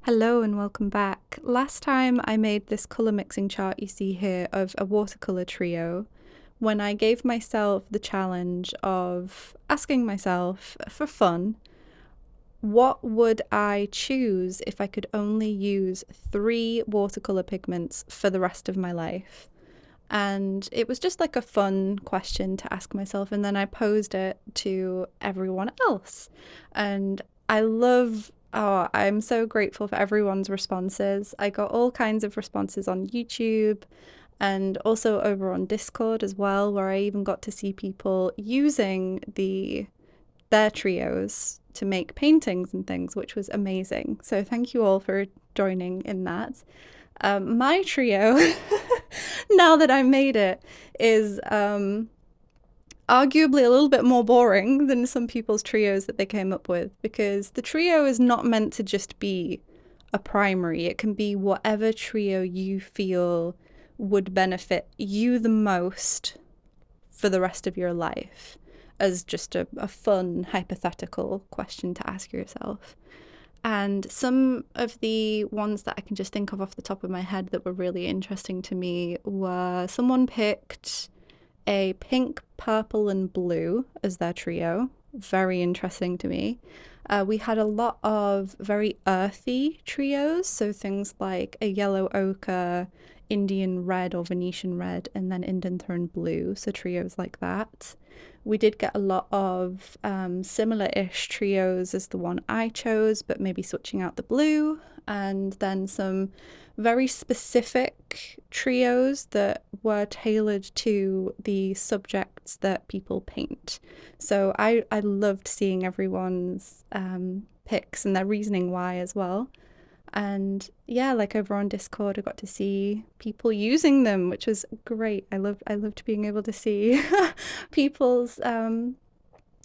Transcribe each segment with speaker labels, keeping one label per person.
Speaker 1: Hello and welcome back. Last time I made this colour mixing chart you see here of a watercolour trio when I gave myself the challenge of asking myself for fun, what would I choose if I could only use 3 watercolour pigments for the rest of my life? And it was just like a fun question to ask myself, and then I posed it to everyone else. And I'm so grateful for everyone's responses. I got all kinds of responses on YouTube and also over on Discord as well, where I even got to see people using their trios to make paintings and things, which was amazing. So thank you all for joining in that. My trio, now that I made it, is arguably a little bit more boring than some people's trios that they came up with, because the trio is not meant to just be a primary. It can be whatever trio you feel would benefit you the most for the rest of your life, as just a fun hypothetical question to ask yourself. And some of the ones that I can just think of off the top of my head that were really interesting to me were, someone picked a pink, purple, and blue as their trio. Very interesting to me. We had a lot of very earthy trios, so things like a yellow ochre, Indian red or Venetian red, and then Indanthrone blue, so trios like that. We did get a lot of similar-ish trios as the one I chose, but maybe switching out the blue, and then some very specific trios that were tailored to the subjects that people paint. So I loved seeing everyone's picks and their reasoning why as well. And yeah, like over on Discord, I got to see people using them, which was great. I loved being able to see people's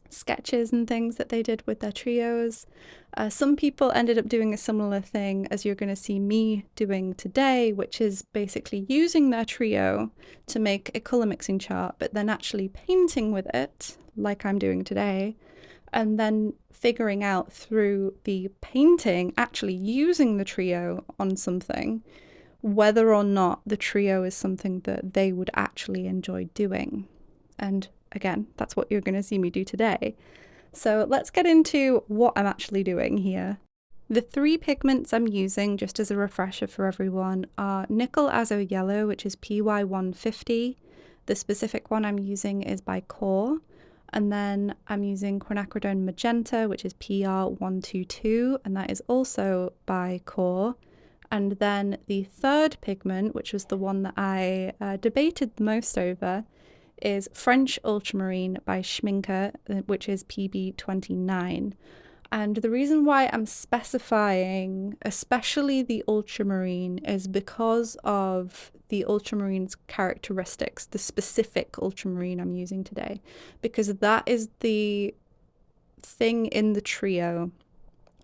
Speaker 1: sketches and things that they did with their trios. Some people ended up doing a similar thing as you're going to see me doing today, which is basically using their trio to make a colour mixing chart, but then actually painting with it, like I'm doing today, and then figuring out through the painting, actually using the trio on something, whether or not the trio is something that they would actually enjoy doing. And again, that's what you're going to see me do today. So let's get into what I'm actually doing here. The 3 pigments I'm using, just as a refresher for everyone, are Nickel Azo Yellow, which is PY150. The specific one I'm using is by Core. And then I'm using Quinacridone Magenta, which is PR122, and that is also by Core. And then the third pigment, which was the one that I debated the most over, is French Ultramarine by Schmincke, which is PB29. And the reason why I'm specifying especially the ultramarine is because of the ultramarine's characteristics, the specific ultramarine I'm using today, because that is the thing in the trio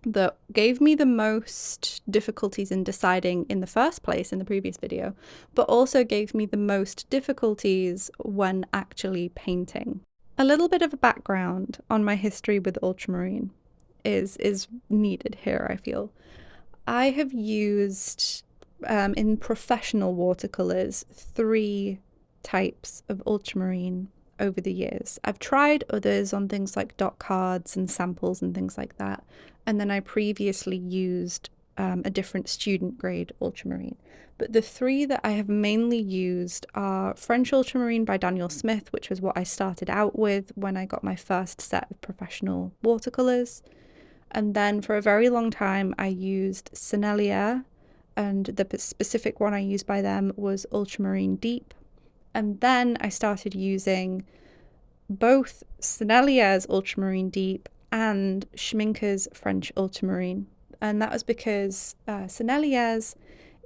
Speaker 1: that gave me the most difficulties in deciding in the first place in the previous video, but also gave me the most difficulties when actually painting. A little bit of a background on my history with ultramarine is needed here, I feel. I have used, in professional watercolors, 3 types of ultramarine over the years. I've tried others on things like dot cards and samples and things like that, and then I previously used a different student grade ultramarine. But the 3 that I have mainly used are French Ultramarine by Daniel Smith, which was what I started out with when I got my first set of professional watercolors. And then for a very long time I used Sennelier, and the specific one I used by them was Ultramarine Deep. And then I started using both Sennelier's Ultramarine Deep and Schmincke's French Ultramarine. And that was because Sennelier's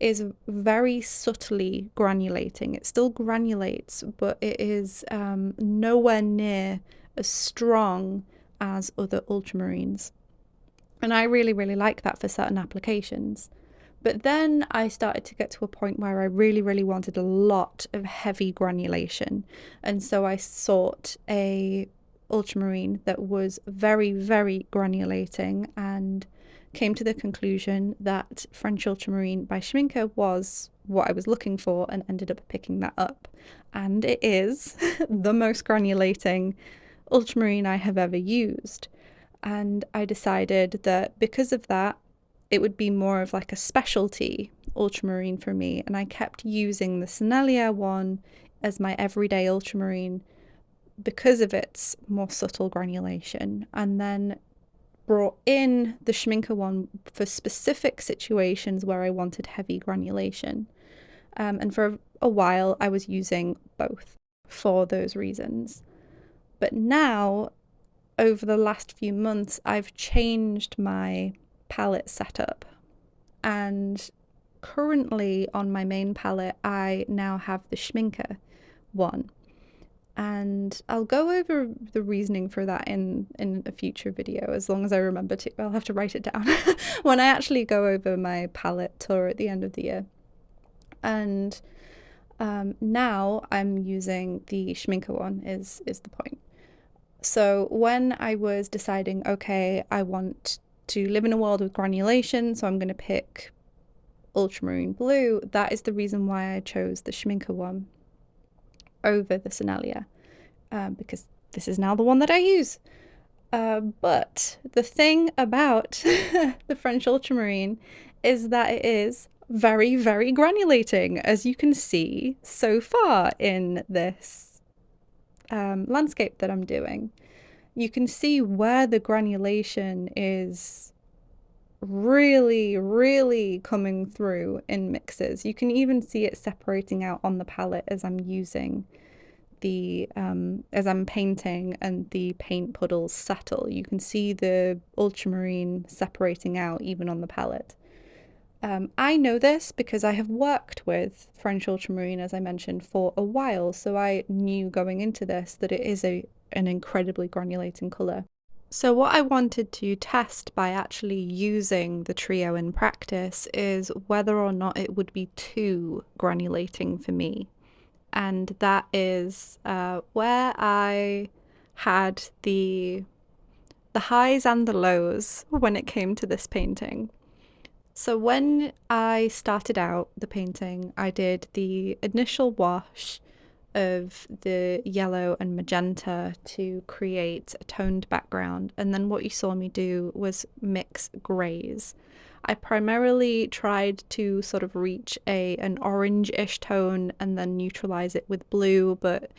Speaker 1: is very subtly granulating. It still granulates, but it is nowhere near as strong as other ultramarines. And I really, really like that for certain applications. But then I started to get to a point where I really, really wanted a lot of heavy granulation. And so I sought a ultramarine that was very, very granulating and came to the conclusion that French Ultramarine by Schmincke was what I was looking for and ended up picking that up. And it is the most granulating ultramarine I have ever used. And I decided that because of that, it would be more of like a specialty ultramarine for me. And I kept using the Sennelier one as my everyday ultramarine because of its more subtle granulation, and then brought in the Schmincke one for specific situations where I wanted heavy granulation. And for a while I was using both for those reasons. But now, over the last few months, I've changed my palette setup, and currently on my main palette I now have the Schmincke one, and I'll go over the reasoning for that in a future video, as long as I remember to. I'll have to write it down when I actually go over my palette tour at the end of the year. And now I'm using the Schmincke one is the point. So when I was deciding, okay, I want to live in a world with granulation, so I'm going to pick ultramarine blue, that is the reason why I chose the Schmincke one over the Sennelier, because this is now the one that I use. But the thing about the French Ultramarine is that it is very, very granulating, as you can see so far in this landscape that I'm doing. You can see where the granulation is really, really coming through in mixes. You can even see it separating out on the palette as I'm using the as I'm painting and the paint puddles settle. You can see the ultramarine separating out even on the palette. I know this because I have worked with French Ultramarine, as I mentioned, for a while, so I knew going into this that it is an incredibly granulating colour. So what I wanted to test by actually using the trio in practice is whether or not it would be too granulating for me. And that is where I had the highs and the lows when it came to this painting. So when I started out the painting, I did the initial wash of the yellow and magenta to create a toned background, and then what you saw me do was mix greys. I primarily tried to sort of reach an orange-ish tone and then neutralize it with blue, but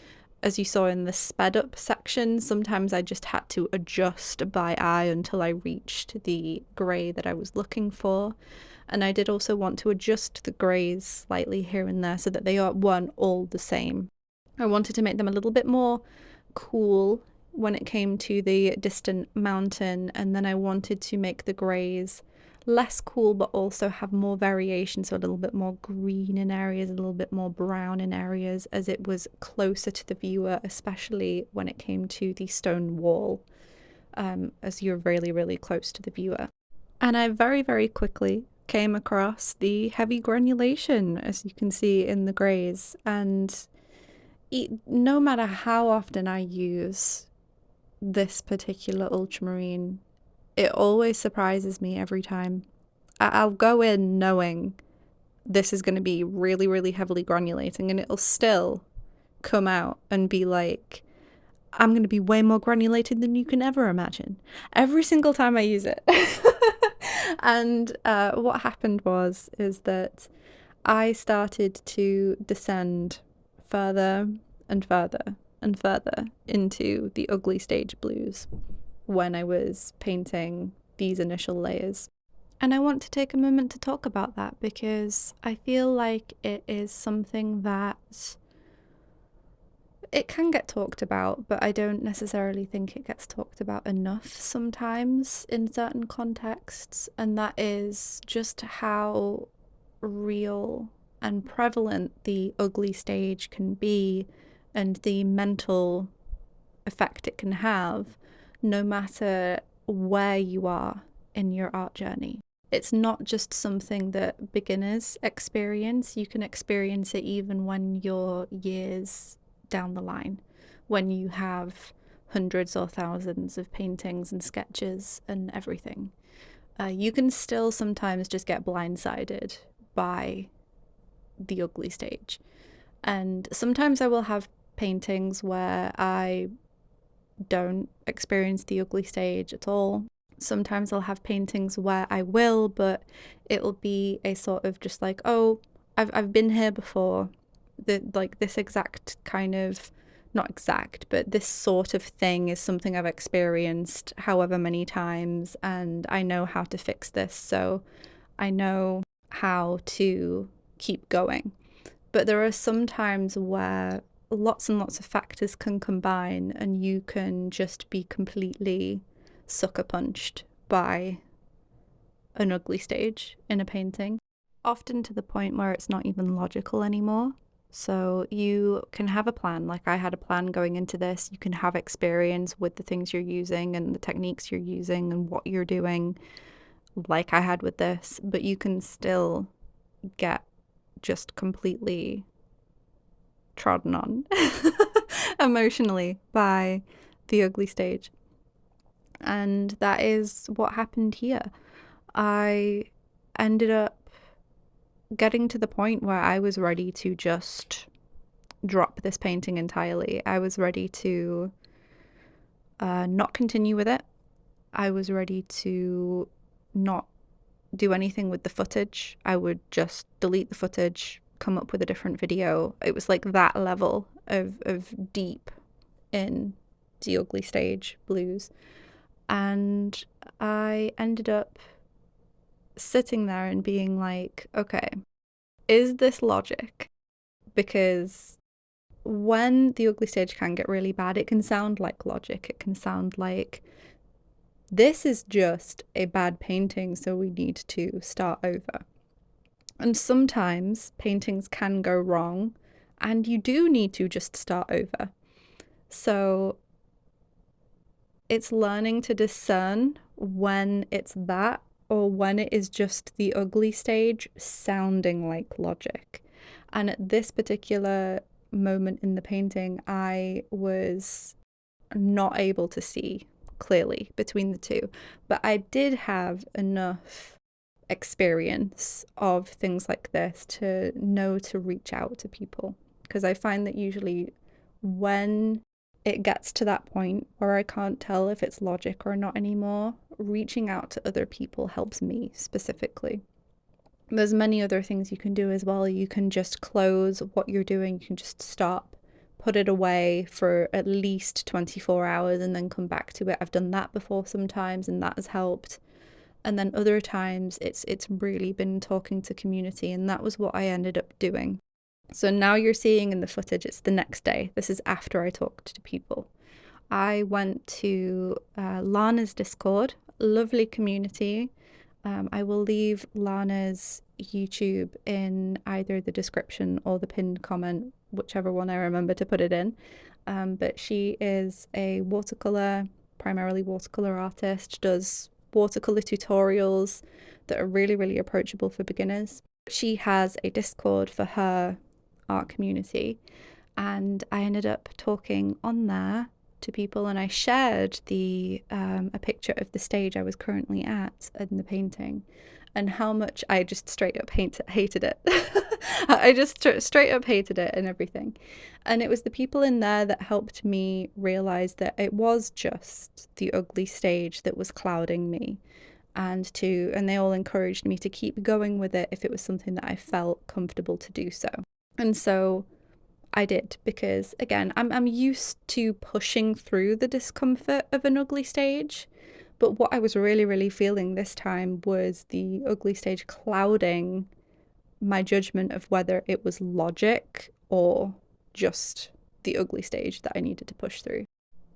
Speaker 1: as you saw in the sped up section, sometimes I just had to adjust by eye until I reached the grey that I was looking for. And I did also want to adjust the greys slightly here and there so that they weren't all the same. I wanted to make them a little bit more cool when it came to the distant mountain, and then I wanted to make the greys less cool but also have more variation, so a little bit more green in areas, a little bit more brown in areas, as it was closer to the viewer, especially when it came to the stone wall, as you're really, really close to the viewer. And I very, very quickly came across the heavy granulation, as you can see in the greys, and no matter how often I use this particular ultramarine, it always surprises me every time. I'll go in knowing this is going to be really, really heavily granulating, and it'll still come out and be like, I'm going to be way more granulated than you can ever imagine. Every single time I use it. And what happened is that I started to descend further and further and further into the ugly stage blues when I was painting these initial layers. And I want to take a moment to talk about that because I feel like it is something that it can get talked about, but I don't necessarily think it gets talked about enough sometimes in certain contexts, and that is just how real and prevalent the ugly stage can be and the mental effect it can have, no matter where you are in your art journey. It's not just something that beginners experience. You can experience it even when you're years down the line, when you have hundreds or thousands of paintings and sketches and everything. you can still sometimes just get blindsided by the ugly stage. And sometimes I will have paintings where I don't experience the ugly stage at all. Sometimes I'll have paintings where I will, but it'll be a sort of just like, oh, I've been here before. Like this exact kind of, not exact, but this sort of thing is something I've experienced however many times, and I know how to fix this, so I know how to keep going. But there are some times where lots and lots of factors can combine and you can just be completely sucker punched by an ugly stage in a painting, often to the point where it's not even logical anymore. So you can have a plan, like I had a plan going into this. You can have experience with the things you're using and the techniques you're using and what you're doing, like I had with this, but you can still get just completely trodden on emotionally by the ugly stage. And that is what happened here. I ended up getting to the point where I was ready to just drop this painting entirely. I was ready to not continue with it. I was ready to not do anything with the footage. I would just delete the footage, come up with a different video. It was like that level of deep in the ugly stage blues. And I ended up sitting there and being like, okay, is this logic? Because when the ugly stage can get really bad, it can sound like logic. It can sound like, this is just a bad painting, so we need to start over. And sometimes paintings can go wrong and you do need to just start over. So it's learning to discern when it's that or when it is just the ugly stage sounding like logic. And at this particular moment in the painting, I was not able to see clearly between the two, but I did have enough experience of things like this to know to reach out to people, because I find that usually when it gets to that point where I can't tell if it's logic or not anymore, reaching out to other people helps me specifically. There's many other things you can do as well. You can just close what you're doing, you can just stop, put it away for at least 24 hours and then come back to it. I've done that before sometimes and that has helped. And then other times it's really been talking to community, and that was what I ended up doing. So now you're seeing in the footage, it's the next day. This is after I talked to people. I went to LANA'S Discord, lovely community. I will leave LANA'S YouTube in either the description or the pinned comment, whichever one I remember to put it in. But she is a watercolor, primarily watercolor artist, does watercolor tutorials that are really, really approachable for beginners. She has a Discord for her art community, and I ended up talking on there to people, and I shared a picture of the stage I was currently at in the painting and how much I just straight up hated it. I just straight up hated it and everything. And it was the people in there that helped me realize that it was just the ugly stage that was clouding me, and they all encouraged me to keep going with it if it was something that I felt comfortable to do so. And so I did, because again, I'm used to pushing through the discomfort of an ugly stage, but what I was really, really feeling this time was the ugly stage clouding my judgment of whether it was logic or just the ugly stage that I needed to push through.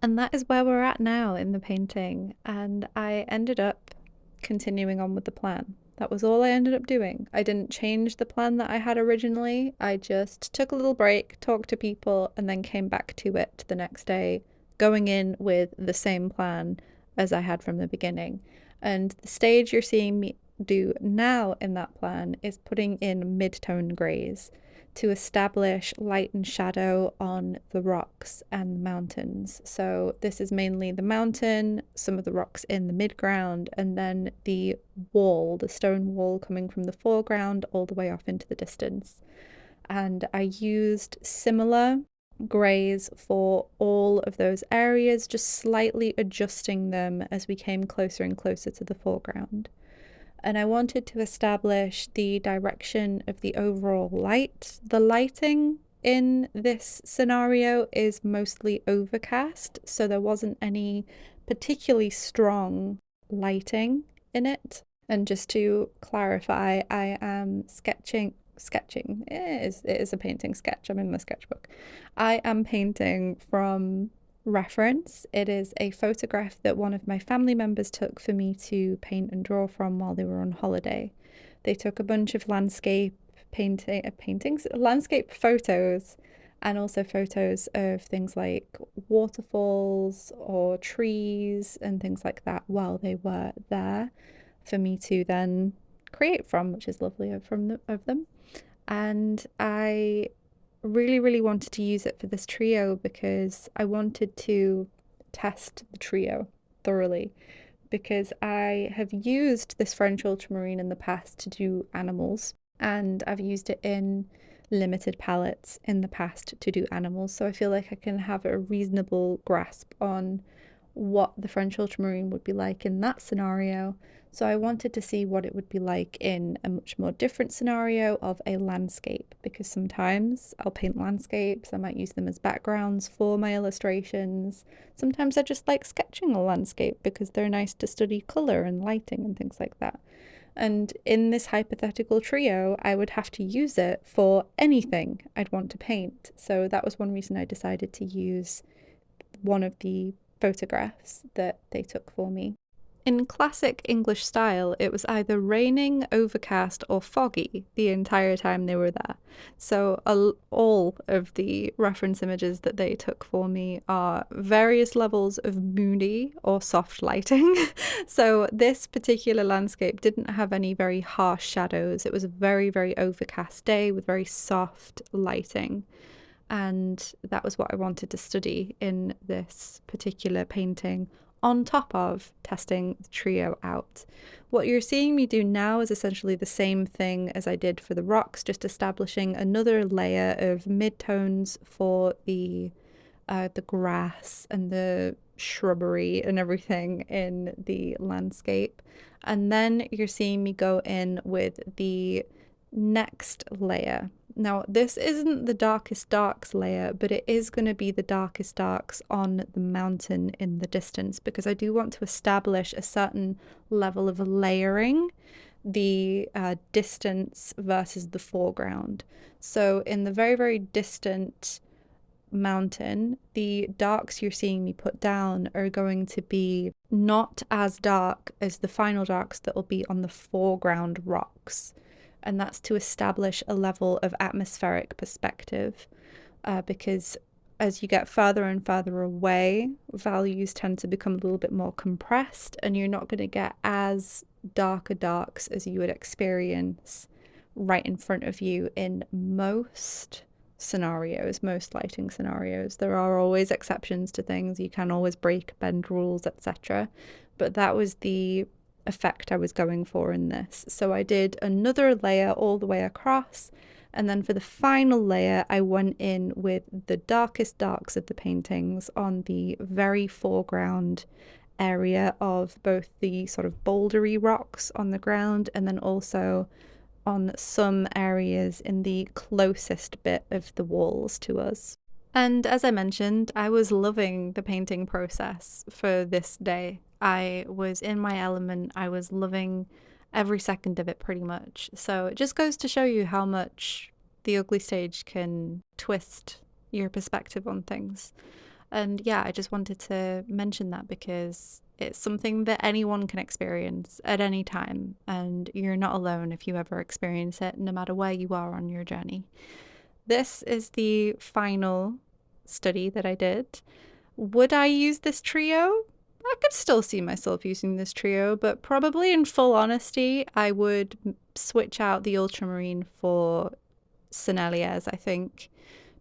Speaker 1: And that is where we're at now in the painting, and I ended up continuing on with the plan. That was all I ended up doing. I didn't change the plan that I had originally. I just took a little break, talked to people, and then came back to it the next day, going in with the same plan as I had from the beginning. And the stage you're seeing me do now in that plan is putting in mid-tone greys. to establish light and shadow on the rocks and the mountains. So this is mainly the mountain, some of the rocks in the midground, and then the wall, the stone wall coming from the foreground all the way off into the distance. And I used similar greys for all of those areas, just slightly adjusting them as we came closer and closer to the foreground. And I wanted to establish the direction of the overall light. The lighting in this scenario is mostly overcast, so there wasn't any particularly strong lighting in it. And just to clarify, I am sketching. It is a painting sketch. I'm in my sketchbook. I am painting from reference. It is a photograph that one of my family members took for me to paint and draw from while they were on holiday. They took a bunch of landscape paintings, landscape photos, and also photos of things like waterfalls or trees and things like that while they were there for me to then create from, which is lovely of them. And I really wanted to use it for this trio because I wanted to test the trio thoroughly, because I have used this French Ultramarine in the past to do animals, and I've used it in limited palettes in the past to do animals, so I feel like I can have a reasonable grasp on what the French Ultramarine would be like in that scenario. So I wanted to see what it would be like in a much more different scenario of a landscape, because sometimes I'll paint landscapes, I might use them as backgrounds for my illustrations. Sometimes I just like sketching a landscape because they're nice to study colour and lighting and things like that. And in this hypothetical trio, I would have to use it for anything I'd want to paint. So that was one reason I decided to use one of the photographs that they took for me. In classic English style, it was either raining, overcast, or foggy the entire time they were there. So all of the reference images that they took for me are various levels of moody or soft lighting. So this particular landscape didn't have any very harsh shadows. It was a very overcast day with very soft lighting. And that was what I wanted to study in this particular painting, on top of testing the trio out. What you're seeing me do now is essentially the same thing as I did for the rocks, just establishing another layer of midtones for the grass and the shrubbery and everything in the landscape. And then you're seeing me go in with the next layer. Now, this isn't the darkest darks layer, but it is going to be the darkest darks on the mountain in the distance, because I do want to establish a certain level of layering the distance versus the foreground. So in the very distant mountain, the darks you're seeing me put down are going to be not as dark as the final darks that will be on the foreground rocks. And that's to establish a level of atmospheric perspective, because as you get further and further away, values tend to become a little bit more compressed, and you're not going to get as darker darks as you would experience right in front of you in most scenarios, most lighting scenarios. There are always exceptions to things. You can always break, bend rules, etc. But that was the effect I was going for in this. So I did another layer all the way across, and then for the final layer I went in with the darkest darks of the paintings on the very foreground area of both the sort of bouldery rocks on the ground, and then also on some areas in the closest bit of the walls to us. And as I mentioned, I was loving the painting process for this day. I was in my element. I was loving every second of it pretty much. So it just goes to show you how much the ugly stage can twist your perspective on things. And yeah, I just wanted to mention that because it's something that anyone can experience at any time, and you're not alone if you ever experience it, no matter where you are on your journey. This is the final study that I did. Would I use this trio? I could still see myself using this trio, but probably in full honesty, I would switch out the ultramarine for Senneliers, I think,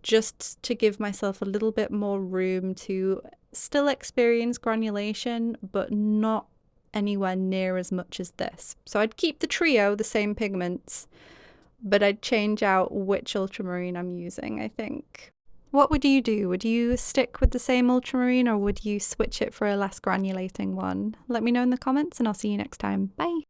Speaker 1: just to give myself a little bit more room to still experience granulation, but not anywhere near as much as this. So I'd keep the trio, the same pigments, but I'd change out which ultramarine I'm using, I think. What would you do? Would you stick with the same ultramarine, or would you switch it for a less granulating one? Let me know in the comments, and I'll see you next time. Bye!